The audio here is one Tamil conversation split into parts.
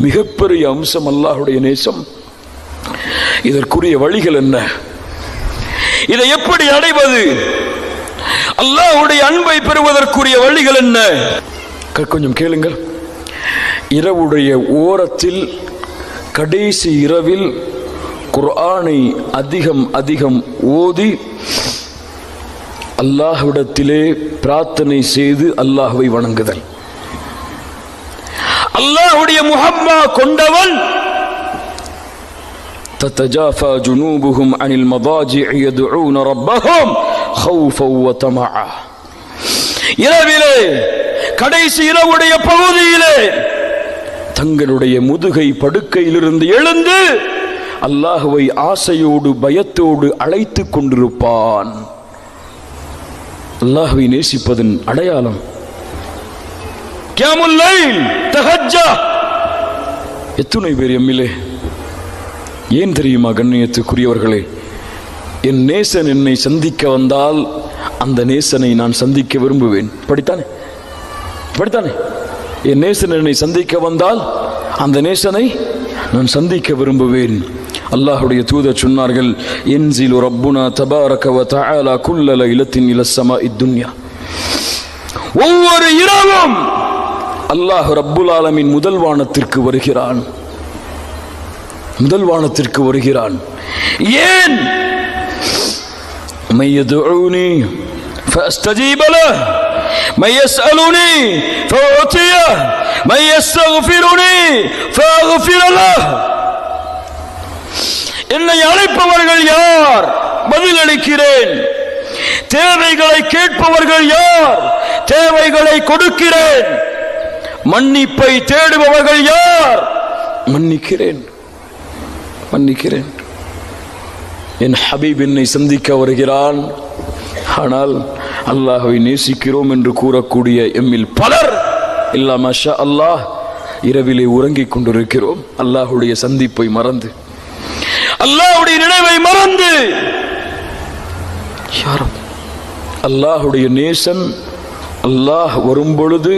மிகப்பெரிய அம்சம் அல்லாஹ்வுடைய நேசம். இதற்குரிய வழிகள் என்ன? இதை எப்படி அடைவது? அல்லாஹ்வுடைய அன்பை பெறுவதற்குரிய வழிகள் என்ன? கொஞ்சம் கேளுங்கள். இரவுடைய ஓரத்தில் கடைசி இரவில் குர்ஆனை அதிகம் அதிகம் ஓதி அல்லாஹ்விடத்திலே பிரார்த்தனை செய்து அல்லாஹ்வை வணங்குதல். அல்லாஹ்வுடைய முஹப்பா கொண்டவன் تتجافى جنوبهم عن المضاجع يدعون ربهم خوفا وطمعا. இரவிலே கடைசி இரவுடைய பகுதியிலே தங்களுடைய முதுகை படுக்கையிலிருந்து எழுந்து அல்லாஹ்வை ஆசையோடு பயத்தோடு அழைத்துக் கொண்டிருப்பான். அல்லாஹ்வை நேசிப்பதன் அடையாளம் கியாமுல் லைல், தஹஜ்ஜா. எத்துணை பேர் எம்மிலே ஏன் தெரியுமா கண்ணியத்துக்குரியவர்களே? என் நேசன் என்னை சந்திக்க வந்தால் அந்த நேசனை நான் சந்திக்க விரும்புவேன். படித்தானே படித்தானே? என் நேசன் என்னை சந்திக்க வந்தால் அந்த நேசனை நான் சந்திக்க விரும்புவேன். அல்லாஹ்வுடைய தூதர் சொன்னார்கள், யன்ஸிலு ரப்புனா தபாரக வ தஆலா குல்ல லைலத்தின் இலஸ் ஸமாஇத் துன்யா. ஒவ்வொரு இரவும் அல்லாஹ் ரப்புல் ஆலமீன் முதல் வானத்திற்கு வருகிறான். முதல் வானத்திற்கு வருகிறான். ஏன்? மை யதுஊனி ஃபஅஸ்தஜீப லஹ், மை யஸ்அலுனி ஃபஅூதியஹ், மை யஸ்தக்ஃபிருனி ஃபஅக்ஃபிர லஹ். என்னை அழைப்பவர்கள் யார்? பதிலளிக்கிறேன். தேவைகளை கேட்பவர்கள் யார்? தேவைகளை கொடுக்கிறேன். மன்னிப்பை தேடுபவர்கள் யார்? மன்னிக்கிறேன் மன்னிக்கிறேன். என் ஹபீப் என்னை சந்திக்க வருகிறான். ஆனால் அல்லாஹ்வை நேசிக்கிறோம் என்று கூறக்கூடிய எம்மில் பலர் இல்லா மாஷா அல்லாஹ் இரவிலே உறங்கிக் கொண்டிருக்கிறோம். அல்லாஹ்வுடைய சந்திப்பை மறந்து, அல்லாஹ்வுடைய நினைவை மறந்து. யாரும் அல்லாஹ்வுடைய நேசன் அல்லாஹ் வரும் பொழுது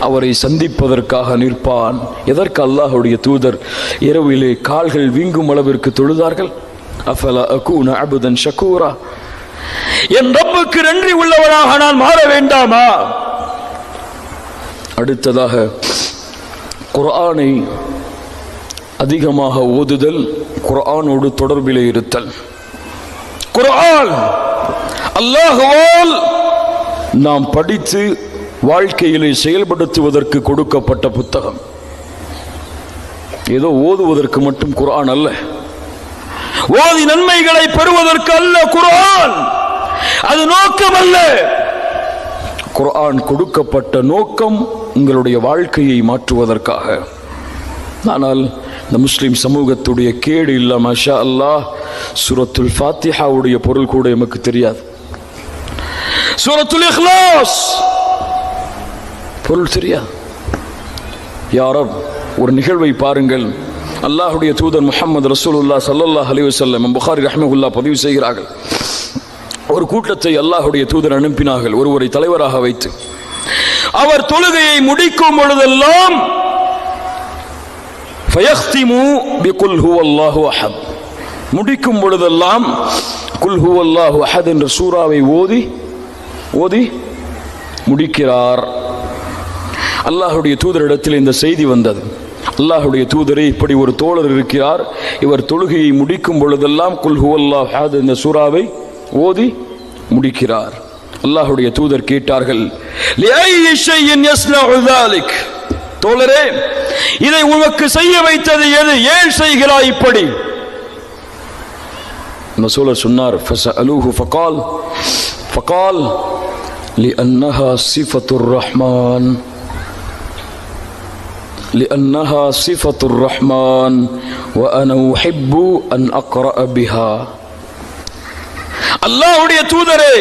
அவரை சந்திப்பதற்காக நிற்பான். எதற்கு அல்லாஹ்வுடைய தூதர் இரவிலே கால்கள் வீங்கும் அளவிற்கு தொழுதார்கள்? அஃபலா அகூன அப்தன் ஷகூரா, என் ரப்புக்கு நன்றி உள்ளவனாக நான் மாற வேண்டாமா? அடுத்ததாக குர்ஆனை அதிகமாக ஓதுதல், குர்ஆனோடு தொடர்பிலே இருத்தல். குர்ஆன் அல்லாஹ்வால் நாம் படித்து வாழ்க்கையிலே செயல்படுத்துவதற்கு கொடுக்கப்பட்ட புத்தகம். ஏதோ ஓதுவதற்கு மட்டும் குர்ஆன் அல்ல, ஓதி நன்மைகளை பெறுவதற்கு அல்ல குர்ஆன். அது நோக்கம் அல்ல. குர்ஆன் கொடுக்கப்பட்ட நோக்கம் உங்களுடைய வாழ்க்கையை மாற்றுவதற்காக. ஆனால் இந்த முஸ்லிம் சமூகத்துடைய கேடு இல்ல மாஷா அல்லாஹ், சூரத்துல் ஃபாத்திஹாவுடைய பொருள் கூட நமக்கு தெரியாது. சூரத்துல் இக்லாஸ் பொருள் தெரியாது. யா ரப், ஒரு நிகழ்வை பாருங்கள். அல்லாஹ்வுடைய தூதர் முஹம்மது ரசூலுல்லாஹ் ஸல்லல்லாஹு அலைஹி வஸல்லம் புகாரி ரஹ்மத்துல்லாஹ் பதிவு செய்கிறார்கள். ஒரு கூட்டத்தை அல்லாஹ்வுடைய தூதர் அனுப்பினார்கள், ஒருவரை தலைவராக வைத்து. அவர் தொழுகையை முடிக்கும் பொழுதெல்லாம் ஃபயக்திமு பிகுல் ஹுவல்லாஹு அஹத், முடிக்கும் பொழுதெல்லாம் குல் ஹுவல்லாஹு அஹத் என்ற சூராவை ஓதி ஓதி முடிக்கிறார். அல்லாஹ்வுடைய தூதரிடத்தில் இந்த செய்தி வந்தது. அல்லாஹ்வுடைய தூதரே, இப்படி ஒரு தோழர் இருக்கிறார், இவர் தொழுகையை முடிக்கும் பொழுதெல்லாம் குல் ஹுவல்லாஹு அஹத் என்ற சூராவை ஓதி முடிக்கிறார். அல்லாஹ்வுடைய தூதர் கேட்டார்கள், லிஐயி ஷைஇன் யஸ்னஉ ذلك, தோழரே இதை உனக்கு செய்ய வைத்தது எது? ஏன் செய்கிறாய் இப்படி? ரசூலுல்லாஹ் சொன்னார், ஃபஸஅலூஹு ஃபகால் லிஅன்னஹா சிஃபத்துர் ரஹ்மான், لأنها صفة الرحمن وأنا أحب أن أقرأ بها. அல்லாஹ்வுடைய தூதரே,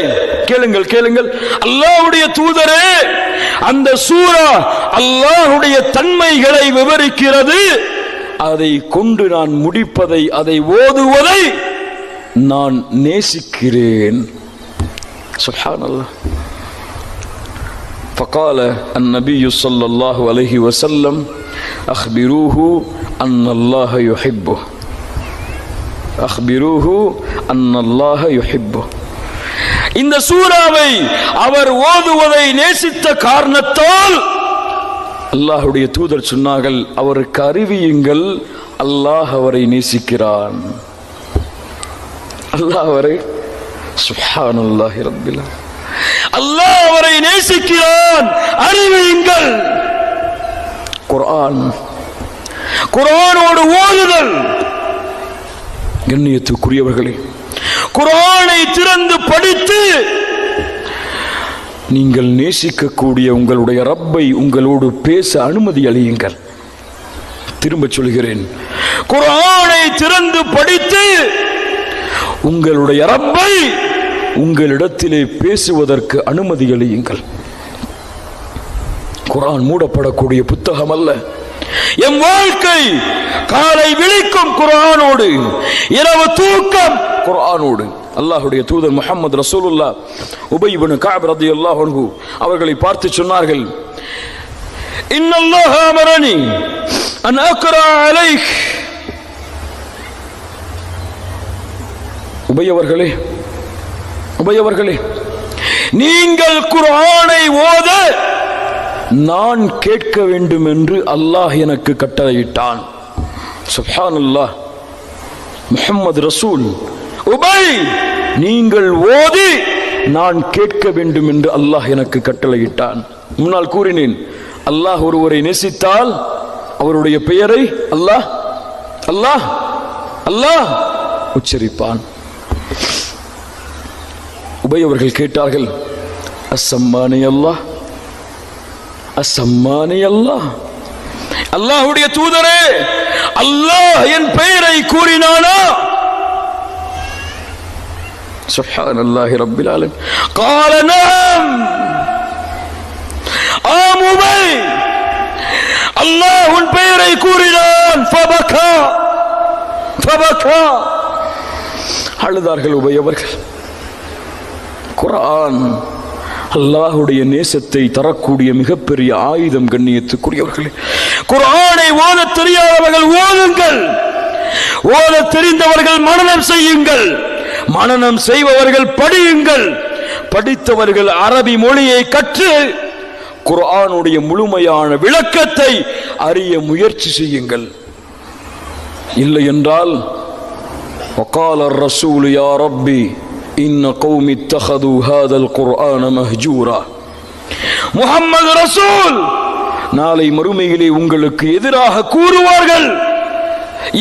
கேளுங்கள் கேளுங்கள், அல்லாஹ்வுடைய தூதரே, அந்த சூரா அல்லாஹ்வுடைய தன்மைகளை விவரிக்கிறது. அதை கொண்டு நான் முடிப்பதை, அதை ஓதுவதை நான் நேசிக்கிறேன். சுப்ஹானல்லாஹ். فقال النبي صلى الله عليه وسلم அஹ்பிரூஹு அன்னல்லாஹ யுஹிப்பு, அஹ்பிரூஹு அன்னல்லாஹ யுஹிப்பு. இந்த சூராவை அவர் ஓதுவதை நேசித்த காரணத்தால் அல்லாஹ்வுடைய தூதர் சொன்னார்கள், அவருக்கு அறிவியுங்கள், அல்லாஹ் அவரை நேசிக்கிறான். அல்லாஹ் அவரை, சுப்ஹானல்லாஹி ரப்பில் ஆலமீன், அல்லாஹ் அவரை நேசிக்கிறான், அறிவியுங்கள். குர்ஆன், குர்ஆனோடு ஓதுதல். கண்ணியத்துக்குரியவர்களே, குர்ஆனை திறந்து படித்து நீங்கள் நேசிக்கக்கூடிய உங்களுடைய ரப்பை உங்களோடு பேச அனுமதி அளியுங்கள். திரும்ப சொல்கிறேன், குர்ஆனை திறந்து படித்து உங்களுடைய ரப்பை உங்களிடத்திலே பேசுவதற்கு அனுமதி அளியுங்கள். குர்ஆன் மூடப்படக்கூடிய புத்தகம் அல்ல. என் வாழ்க்கை காலை விழிக்கும் குர்ஆனோடு, இரவு தூக்கம் குர்ஆனோடு. அல்லாஹ்வுடைய தூதர் முஹம்மது ரசூலுல்லாஹ் உபய் இப்னு கஅப் ரலியல்லாஹு அன்ஹு அவர்களை பார்த்து சொன்னார்கள், இன்னல்லாஹ அமரனி அன் அக்ரா அலைக். உபய் அவர்களே, நீங்கள் குர்ஆனை ஓத நான் கேட்க வேண்டும் என்று அல்லாஹ் எனக்கு கட்டளையிட்டான். சுப்ஹானல்லாஹ். முஹம்மது ரசூல், உபய், நீங்கள் ஓதி நான் கேட்க வேண்டும் என்று அல்லாஹ் எனக்கு கட்டளையிட்டான். முன்னால் கூறினேன், அல்லாஹ் ஒருவரை நேசித்தால் அவருடைய பெயரை அல்லாஹ் அல்லாஹ் அல்லாஹ் உச்சரிப்பான். உபய் அவர்கள் கேட்டார்கள், அஸ்ஸம்மானி அல்லாஹ், அஸ்ஸம்மானி அல்லாஹ், அல்லாஹ்வுடைய தூதரே, அல்லாஹ் என் பெயரை கூறினானா? சுப்ஹானல்லாஹி ரப்பில் ஆலமீன். قال نعم. ஆம் உபய், அல்லாஹ் உன் பெயரை கூறினான். ஃபபகா, அழுதார்கள் உபய் அவர்கள். குர்ஆன் அல்லாஹ்வுடைய நேசத்தை தரக்கூடிய மிகப்பெரிய ஆயுதம். கண்ணியத்துக்குரியவர்களே, குர்ஆனை ஓத தெரியாதவர்கள் ஓதுங்கள், ஓத தெரிந்தவர்கள் மனனம் செய்யுங்கள், மனனம் செய்பவர்கள் படியுங்கள், படித்தவர்கள் அரபி மொழியை கற்று குர்ஆனுடைய முழுமையான விளக்கத்தை அறிய முயற்சி செய்யுங்கள். இல்லை என்றால் وقال الرسول يا ربي إن قوم اتخذوا هذا القرآن مهجورا. முஹம்மது ரசூல் நாளை மறுமையிலே உங்களுக்கு எதிராக கூறுவார்கள்,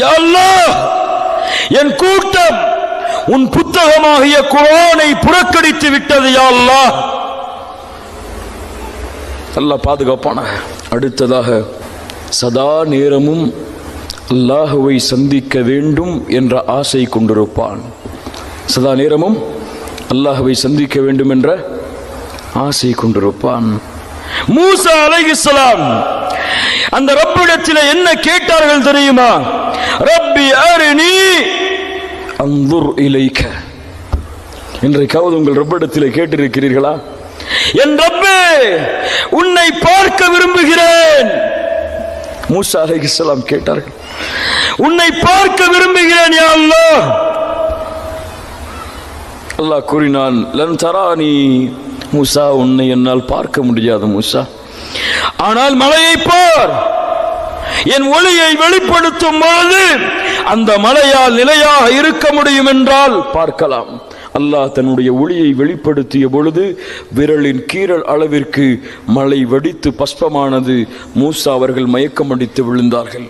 யா அல்லாஹ், என் கூட்டம் உன் புத்தகமாகிய குர்ஆனை புறக்கணித்து விட்டது, யா அல்லாஹ். அல்லாஹ் பாதுகாப்பானாக. அடுத்ததாக, சதா நேரமும் அல்லாஹுவை சந்திக்க வேண்டும் என்ற ஆசை கொண்டிருப்பான். சதா நேரமும் அல்லாஹுவை சந்திக்க வேண்டும் என்ற ஆசை கொண்டிருப்பான். மூசா அலைஹிஸ்ஸலாம் அந்த ரப்பிடத்தில் என்ன கேட்டார்கள் தெரியுமா? ரப்பி அரினி அன்துர் இலைக்க. இன்றைக்காவது உங்கள் ரப்பிடத்தில் கேட்டிருக்கிறீர்களா? என் ரப்பே, உன்னை பார்க்க விரும்புகிறேன். மூசா அலைஹிஸ்ஸலாம் கேட்டார்கள், உன்னை பார்க்க விரும்புகிறேன் யா அல்லாஹ். அல்லாஹ் கூறினான், லன் தரானி மூசா, உன்னை என்னால் பார்க்க முடியாது மூசா, ஆனால் மலையை பார். என் ஒளியை வெளிப்படுத்தும் பொழுது அந்த மலையால் நிலையாக இருக்க முடியும் என்றால் பார்க்கலாம். அல்லாஹ் தன்னுடைய ஒளியை வெளிப்படுத்திய பொழுது விரலின் கீறல் அளவிற்கு மலை வெடித்து பஸ்பமானது. மூசா அவர்கள் மயக்கம் அடித்து விழுந்தார்கள்.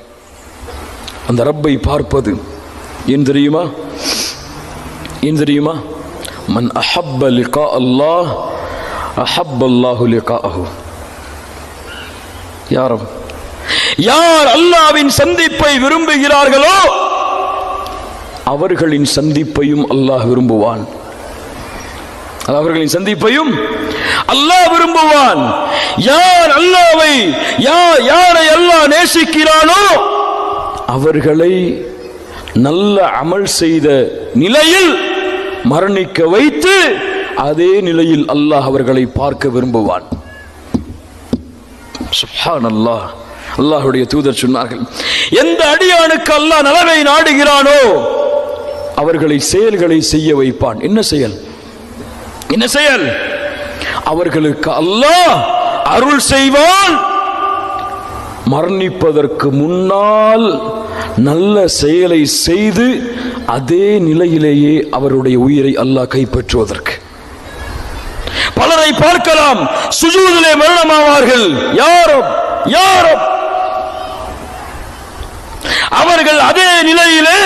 அந்த ரப்பை பார்ப்பது ஏன் தெரியுமா? ஏன் தெரியுமா? மன் அஹப்ப லிகா அல்லாஹ் அஹப்ப அல்லாஹு லிகாஅஹு. யார் அல்லாஹ்வின் சந்திப்பை விரும்புகிறார்களோ அவர்களின் சந்திப்பையும் அல்லாஹ் விரும்புவான். அவர்களின் சந்திப்பையும் அல்லாஹ் விரும்புவான். யார் அல்லாஹ்வை, யாரை அல்லாஹ் நேசிக்கிறானோ அவர்களை நல்ல அமல் செய்த நிலையில் மரணிக்க வைத்து அதே நிலையில் அல்லாஹ் அவர்களை பார்க்க விரும்புவான். சுப்ஹானல்லாஹ். அல்லாஹ்வுடைய தூதர் சொன்னார்கள், எந்த அடியானுக்கு அல்லாஹ் நலவை நாடுகிறானோ அவர்களை செயல்களை செய்ய வைப்பான். என்ன செயல்? என்ன செயல்? அவர்களுக்கு அல்லாஹ் அருள் செய்வான். மரணிப்பதற்கு முன்னால் நல்ல செயலை செய்து அதே நிலையிலேயே அவருடைய உயிரை அல்லாஹ் கைப்பற்றுவதற்கு. பலரை பார்க்கலாம், சுஜூதிலே மரணமாவார்கள். யாரும் அவர்கள் அதே நிலையிலே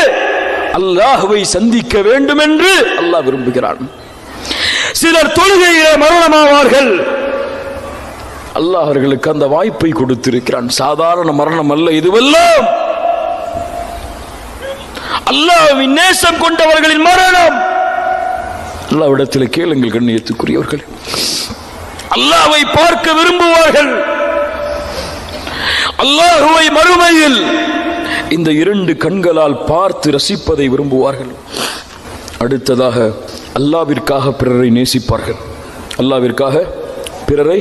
அல்லாஹ்வை சந்திக்க வேண்டும் என்று அல்லாஹ் விரும்புகிறான். சிலர் தொழுகையிலே மரணமாவார்கள். அல்லாஹ் அவர்களுக்கு அந்த வாய்ப்பை கொடுத்திருக்கிறான். சாதாரண மரணம் அல்ல இதுவெல்லாம். அல்லாஹ்வின் நேசம் கொண்டவர்களின் மரணம். அல்லாஹ்விடத்தில் கேளுங்கள் கண்ணியத்துக்குரியவர்கள். அல்லாஹ்வை பார்க்க விரும்புவார்கள். அல்லாஹ்வை மறுமையில் இந்த இரண்டு கண்களால் பார்த்து ரசிப்பதை விரும்புவார்கள். அடுத்ததாக அல்லாஹ்விற்காக பிறரை நேசிப்பார்கள். அல்லாஹ்விற்காக பிறரை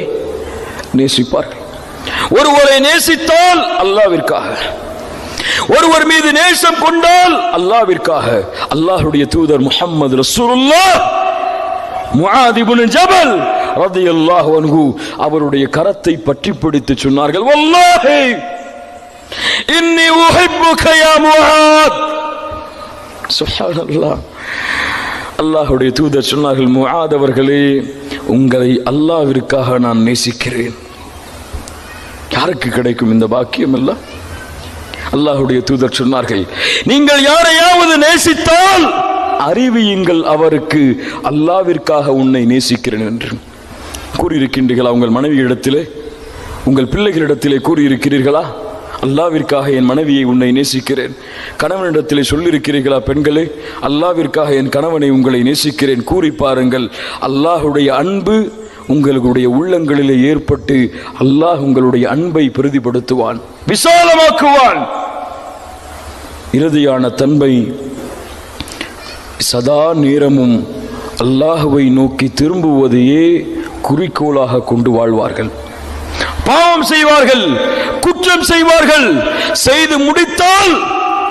நேசிப்பார்கள். ஒருவரை நேசித்தால் அல்லாஹ்விற்காக, ஒருவர் மீது நேசம் கொண்டால் அல்லாஹ்விற்காக. அல்லாஹ்வுடைய தூதர் முஹம்மது ரசூலுல்லாஹ் முஆத் இப்னு ஜபல் ரலியல்லாஹு அன்ஹு அவருடைய கரத்தை பற்றி பிடித்து சொன்னார்கள், வல்லாஹி இன்னி உஹிப்புக யா முஆத். சுப்ஹானல்லாஹ். அல்லாஹ்வுடைய தூதர் சொன்னார்கள், முஆத் அவர்களே, உங்களை அல்லாஹ்விற்காக நான் நேசிக்கிறேன். யாருக்கு கிடைக்கும் இந்த பாக்கியம் எல்லாம்? அல்லாஹ்வுடைய தூதர் சொன்னார்கள், நீங்கள் யாரையாவது நேசித்தால் அறிவியுங்கள் அவருக்கு அல்லாஹ்விற்காக உன்னை நேசிக்கிறேன் என்று கூறியிருக்கின்றீர்களா? உங்கள் மனைவியிடத்திலே, உங்கள் பிள்ளைகளிடத்திலே கூறியிருக்கிறீர்களா? அல்லாஹ்விற்காக என் மனைவியை உன்னை நேசிக்கிறேன். கணவனிடத்திலே சொல்லியிருக்கிறீர்களா? பெண்களே, அல்லாஹ்விற்காக என் கணவனை உங்களை நேசிக்கிறேன். கூறி பாருங்கள். அல்லாஹ்வுடைய அன்பு உங்களுடைய உள்ளங்களிலே ஏற்பட்டு அல்லாஹ் உங்களுடைய அன்பை பிரதிபடுத்துவான், விசாலமாக்குவான். இறுதியான தன்மை, சதா நேரமும் அல்லாஹ்வை நோக்கி திரும்புவதையே குறிக்கோளாக கொண்டு வாழ்வார்கள். பாவம் செய்வார்கள், குற்றம் செய்வார்கள், செய்து முடித்தால்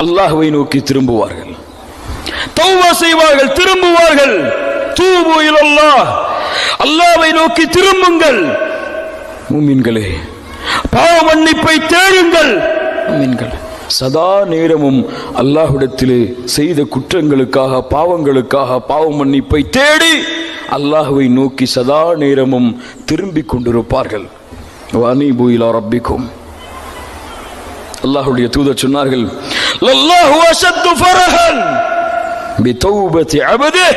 அல்லாஹ்வை நோக்கி திரும்புவார்கள். தௌபா செய்வார்கள், திரும்புவார்கள். தூபு இலல்லாஹ், அல்லாஹ்வை நோக்கி திரும்புங்கள். மூமின்களே, பாவ மன்னிப்பை தேடுங்கள். மூமின்கள் சதா நேரமும் அல்லாஹ்விடத்திலே செய்த குற்றங்களுக்காக, பாவங்களுக்காக பாவ மன்னிப்பை தேடி அல்லாஹ்வை நோக்கி சதா நேரமும் திரும்பிக் கொண்டிருப்பார்கள். வஅனீபு இலா ரப்பிக்கும். அல்லாஹ்வுடைய தூதர் சொன்னார்கள், லல்லாஹு அஷத்து ஃபரஹன் பிதௌபதி அப்திஹி.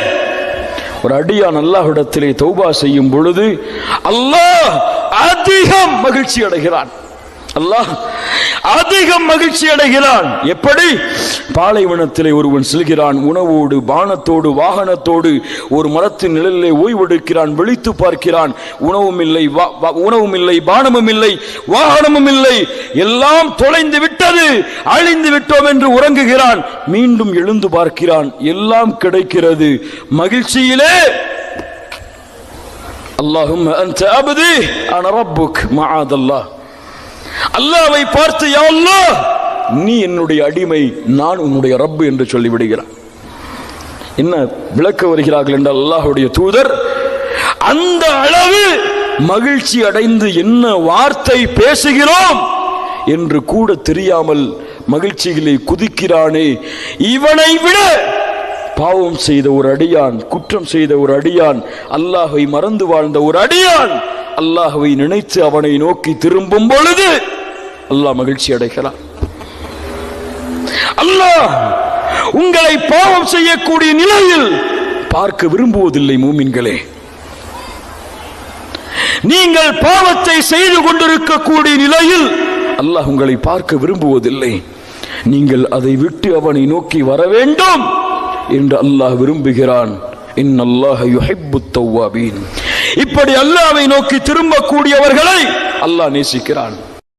ஒரு அடியான் அல்லாஹ்விடத்திலே தௌபா செய்யும் பொழுது அல்லாஹ் அதிகம் மகிழ்ச்சி அடைகிறான். அல்லாஹ் அதிகம் மகிழ்ச்சி அடைகிறான். எப்படி? பாலைவனத்திலே ஒருவன் செல்கிறான், உணவோடு பானத்தோடு வாகனத்தோடு ஒரு மரத்தின் நிழலிலே ஓய்வெடுக்கிறான். விழித்து பார்க்கிறான், உணவும் இல்லை, பானமும் இல்லை, வாகனமும் இல்லை, எல்லாம் தொலைந்து விட்டது, அழிந்து விட்டோம் என்று உறங்குகிறான். மீண்டும் எழுந்து பார்க்கிறான், எல்லாம் கிடைக்கிறது. மகிழ்ச்சியிலே அல்லாஹும்ம அன்த அப்தி அன ரப்புக் மஆதல்லாஹ். அல்லாஹ்வை பார்த்து, யா அல்லாஹ், நீ என்னுடைய அடிமை, நான் உன்னுடைய ரப்பு என்று சொல்லிவிடுகிறான். என்ன விளக்க வருகிறார்கள் என்றால், அல்லாஹ்வுடைய தூதர் அந்த அளவு மகிழ்ச்சி அடைந்து என்ன வார்த்தை பேசுகிறோம் என்று கூட தெரியாமல் மகிழ்ச்சிகளை குதிக்கிறானே, இவனை விட பாவம் செய்த ஒரு அடியான், குற்றம் செய்த ஒரு அடியான், அல்லாஹ்வை மறந்து வாழ்ந்த ஒரு அடியான் அல்லாஹ்வை நினைத்து அவனை நோக்கி திரும்பும் பொழுது அல்லாஹ் மகிழ்ச்சி அடைகிறான். அல்லாஹ் உங்களை பாவம் செய்யக்கூடிய நிலையில் பார்க்க விரும்புவதில்லை. மூமின்களே, நீங்கள் பாவத்தை செய்து கொண்டிருக்கக்கூடிய நிலையில் அல்லாஹ் உங்களை பார்க்க விரும்புவதில்லை. நீங்கள் அதை விட்டு அவனை நோக்கி வர வேண்டும் என்று அல்லாஹ் விரும்புகிறான். இன்னல்லாஹ யுஹிப்புத் தவ்வாபீன். இப்படி அல்லாஹ்வை நோக்கி திரும்பக்கூடியவர்களை அல்லாஹ் நேசிக்கிறான்.